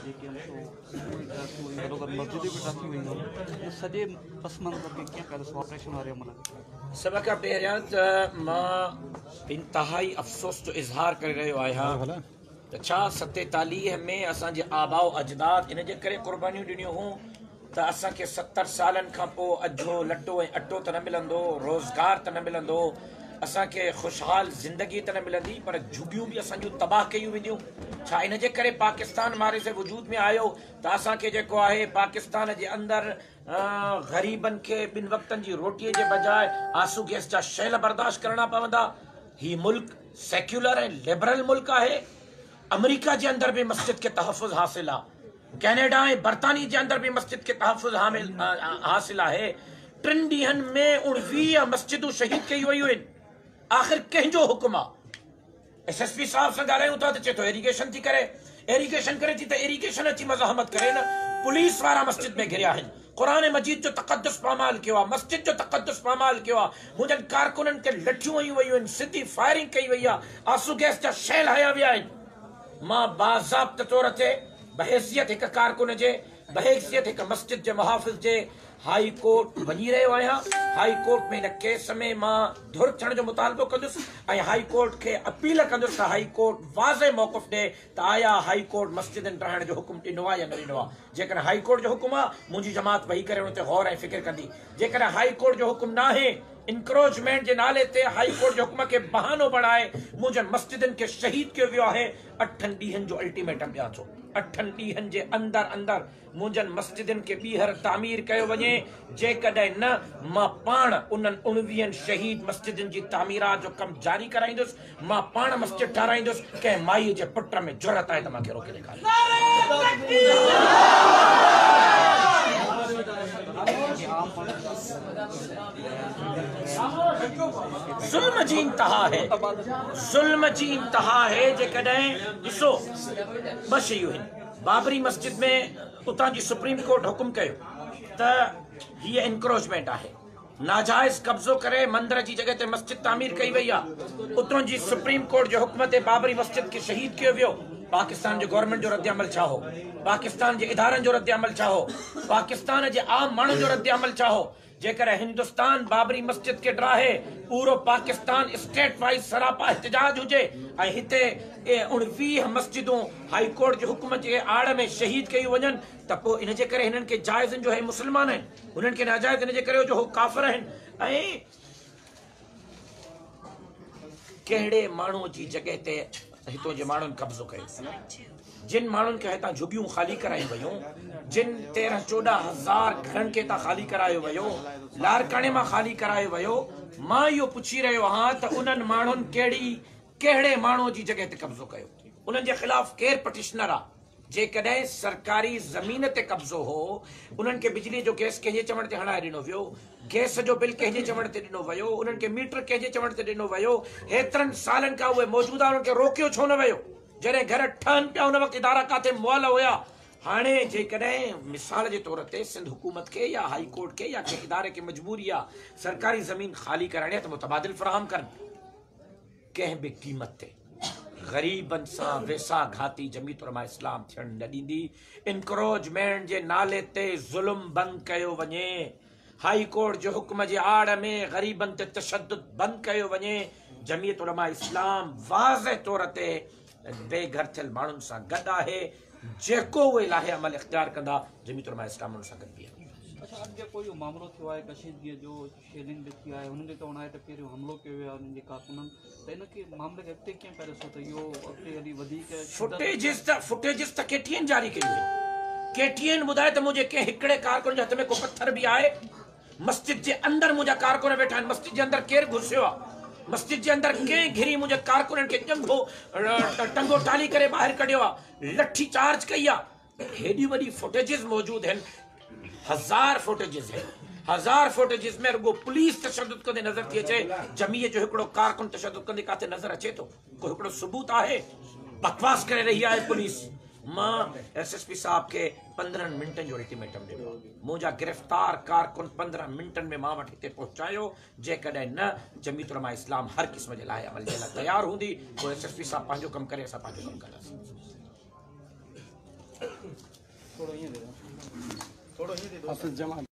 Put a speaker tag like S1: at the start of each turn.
S1: जेके मस्जिद भी रखी हुई आहिनि सॼे पस मंज़र खे कीअं करे ऑपरेशन वारे अमल
S2: सभ खां पहिरियां त मां इंतहाई अफ़सोस जो इज़हार करे रहियो आहियां त छा 47 में असांजे आबाओ अजदाद इन जे करे क़ुर्बानियूं ॾिनियूं हुयूं त असांखे 70 सालनि खां पोइ अझो लटो ऐं अटो त न मिलंदो, रोज़गार त न मिलंदो, असांखे ख़ुशहाल ज़िंदगी त न मिलंदी, पर झुगियूं बि असांजूं तबाह कयूं वेंदियूं। छा इन जे करे पाकिस्तान मारे से वजूद में आयो त असांखे जेको आहे पाकिस्तान जे अंदरि ग़रीबनि खे 2 वक़्तनि जी रोटीअ जे बजाय आंसू गैस जा शैल बर्दाश्त करणा पवंदा। हीउ मुल्क सेक्युलर ऐं लिबरल मुल्क आहे। अमेरिका जे अंदर भी मस्जिद के तहफ़ुज़ हासिल आहे, कैनेडा ऐं बरतानी जे अंदर भी मस्जिद के तहफ़ुज़ हासिल आहे। 3 ॾींहनि में 19 मस्जिदूं शहीद कई वयूं आहिनि। आख़िर कंहिंजो हुकुम आहे? SSP साहब सां ॻाल्हायूं था त चए थो इरिगेशन थी करे, इरिगेशन करे थी त इरिगेशन अची मज़ाहमत करे न। पुलिस वारा मस्जिद में घिरिया आहिनि, क़ुरान मजीद जो तक़द्दुस पामाल कियो आहे, मस्जिद जो तक़द्दुस पामाल कियो आहे। मुंहिंजनि कारकुननि खे लठियूं हयूं वयूं आहिनि, सिधी फायरिंग कई वई आहे, आंसू गैस जा शैल हया विया आहिनि। मां बाज़ाब्त तौर ते बहैसियत हिक कारकुन जे, बहैसियत हिक मस्जिद जे मुहाफ़िज़ जे हाई कोर्ट वञी रहियो आहियां। हाई कोर्ट में इन केस में मां धुर थियण जो मुतालबो कंदुसि ऐं हाई कोर्ट खे अपील कंदुसि त हाई कोर्ट वाज़े मौक़िफ़ ॾे त आया हाई कोर्ट मस्जिदनि ठाहिण जो हुकुम ॾिनो आहे या न ॾिनो आहे। जेकॾहिं हाई कोर्ट जो हुकुम आहे, मुंहिंजी जमात वेही करे उन ते गौर ऐं फ़िक्र कंदी। जेकॾहिं हाई कोर्ट जो हुकुम न आहे, इंक्रोचमेंट जे नाले ते हाई कोर्ट जो हुकुम खे बहानो बणाए मुंहिंजनि मस्जिदनि खे शहीद कयो वियो आहे। 8 ॾींहनि जो अल्टीमेटम ॾियां थो। 8 ॾींहनि जे अंदरि मुंहिंजनि मस्जिदनि खे ॿीहर तामीर कयो वञे। जेकॾहिं न, मां पाण उन्हनि 19 शहीद मस्जिदनि जी तामीरात जो कमु जारी कराईंदुसि। मां पाण मस्जिद ठाराईंदुसि। कंहिं माईअ जे पुट में जुरत आहे त मूंखे रोके ॾेखारे। ज़ुल्म जी इंतहा है, ज़ुल्म जी इंतहा है। जेकॾहिं ॾिसो 2 शयूं आहिनि। बाबरी मस्जिद में उतां जी सुप्रीम कोर्ट हुकुम कयो त हीअ इंक्रोचमेंट आहे, नाजायज़ कब्ज़ो करे मंदिर जी जॻह ते मस्जिद तामीर कई वई आहे। उतां जी सुप्रीम कोर्ट जो हुकुम ते बाबरी मस्जिद खे शहीद कयो वियो। पाकिस्तान जो गवर्नमेंट जो रद्द अमल छा हो? पाकिस्तान जे इदारनि जो रद्द अमल छा हो? पाकिस्तान जे आम माण्हू जो रद्द अमल छा हो? जेकर हिंदुस्तान बाबरी मस्जिद के ड्राहे, पूरो पाकिस्तान स्टेट वाइज सरापा एहतजाज हुजे ऐं हिते 19 मस्जिदूं हाई कोर्ट जे हुकुम जे आड़ में शहीद कयूं वञनि त पोइ इन जे करे हिननि खे जाइज़ जो है मुस्लमान आहिनि, हुननि खे नाजाइज़ इन जे करे जो काफ़िर आहिनि। ऐं कहिड़े माण्हू जी जॻह ते हितों जे माण्हुनि कब्ज़ो कयो? जिन माण्हुनि खे हितां झुगियूं ख़ाली करायूं वयूं, जिन 13-14 हज़ार घरनि खे हितां ख़ाली करायो वियो, लारकाणे मां ख़ाली करायो वियो। मां इहो पुछी रहियो आहियां त उन्हनि माण्हुनि कहिड़े माण्हू जी जॻह ते कब्ज़ो कयो? उन्हनि जे ख़िलाफ़ केरु पटिशनर आहे? जेकॾहिं सरकारी ज़मीन ते कब्ज़ो हो, उन्हनि खे बिजली जो गैस कंहिंजे चवण ते हणाए ॾिनो वियो, गैस जो बिल कंहिंजे चवण ते ॾिनो वियो, उन्हनि खे मीटर कंहिंजे चवण ते ॾिनो वियो। हेतिरनि सालनि खां उहे मौजूदा उन्हनि खे रोकियो छो न वियो? जॾहिं घर ठहनि पिया उन वक़्तु इदारा काथे मुअल हुया। हाणे जेकॾहिं मिसाल जे तौर ते सिंध हुकूमत खे या हाई कोर्ट खे या कंहिं इदारे खे मजबूरी आहे सरकारी ज़मीन ख़ाली कराइणी आहे त मुतबादिल फ़राहम करनि। कंहिं बि क़ीमत ते ग़रीबनि सां वेसा घाती जमीयत उलमा इस्लाम थियण न ॾींदी। इंक्रोचमेंट जे नाले ते ज़ुल्म बंदि कयो वञे। हाई कोर्ट जो हुकुम जे आड़ में ग़रीबनि ते तशद्दुद बंदि कयो वञे। जमीयत उलमा इस्लाम वाज़े तौर ते बेघर थियल माण्हुनि सां गॾु आहे। जेको उहे इलाही अमल इख्तियार कंदा, जमीयत उलमा इस्लाम उन्हनि सां गॾु बि आहे।
S1: अच्छा, अॻे कोई मामिलो थियो आहे कशीदगीअ जो, शेलिंग बि थी आहे, हुननि जो चवणु आहे त पहिरियों हमिलो कयो वियो आहे उन्हनि जे कारकुननि, त इनखे मामले खे अॻिते कीअं करे ॾिसो त इहो अॻिते हली वधीक
S2: फुटेजिस त KTN जारी कयूं आहिनि। KTN ॿुधाए त मुंहिंजे कंहिं हिकिड़े कारकुन जे हथ में को पत्थर बि आहे। मस्जिद जे अंदरि मुंहिंजा कारकुन वेठा आहिनि। मस्जिद जे अंदरि केरु घुसियो आहे? मस्जिद जे अंदरि कंहिं घिरी मुंहिंजे कारकुननि खे टंगो टाली करे ॿाहिरि कढियो आहे, लठी चार्ज कई आहे। हेॾी वॾी फुटेजिस मौजूदु आहिनि। 1000 फुटेजिस आहिनि। 1000 फुटेजिस में रुगो पुलिस तशद्दुद कंदे नज़र थी अचे, जमीयत जो हिकिड़ो कारकुन तशद्दुद कंदे काथे नज़र अचे थो? को हिकिड़ो सबूत आहे? बकवास करे रही आहे पुलिस। मां SSP साहब के 15 मिनटनि जो अल्टीमेटम ॾिनो। मुंहिंजा गिरफ़्तार कारकुन 15 मिनटनि में मां वटि हिते पहुचायो। जेकॾहिं न, जमीयत उलमा इस्लाम हर क़िस्म जे लाइ अमल जे लाइ तयारु हूंदी। पोइ SSP साहब पंहिंजो कमु करे, असां पंहिंजो कमु कंदासीं।
S1: थोड़ा ईअं दे दो
S3: हाफिज जमाल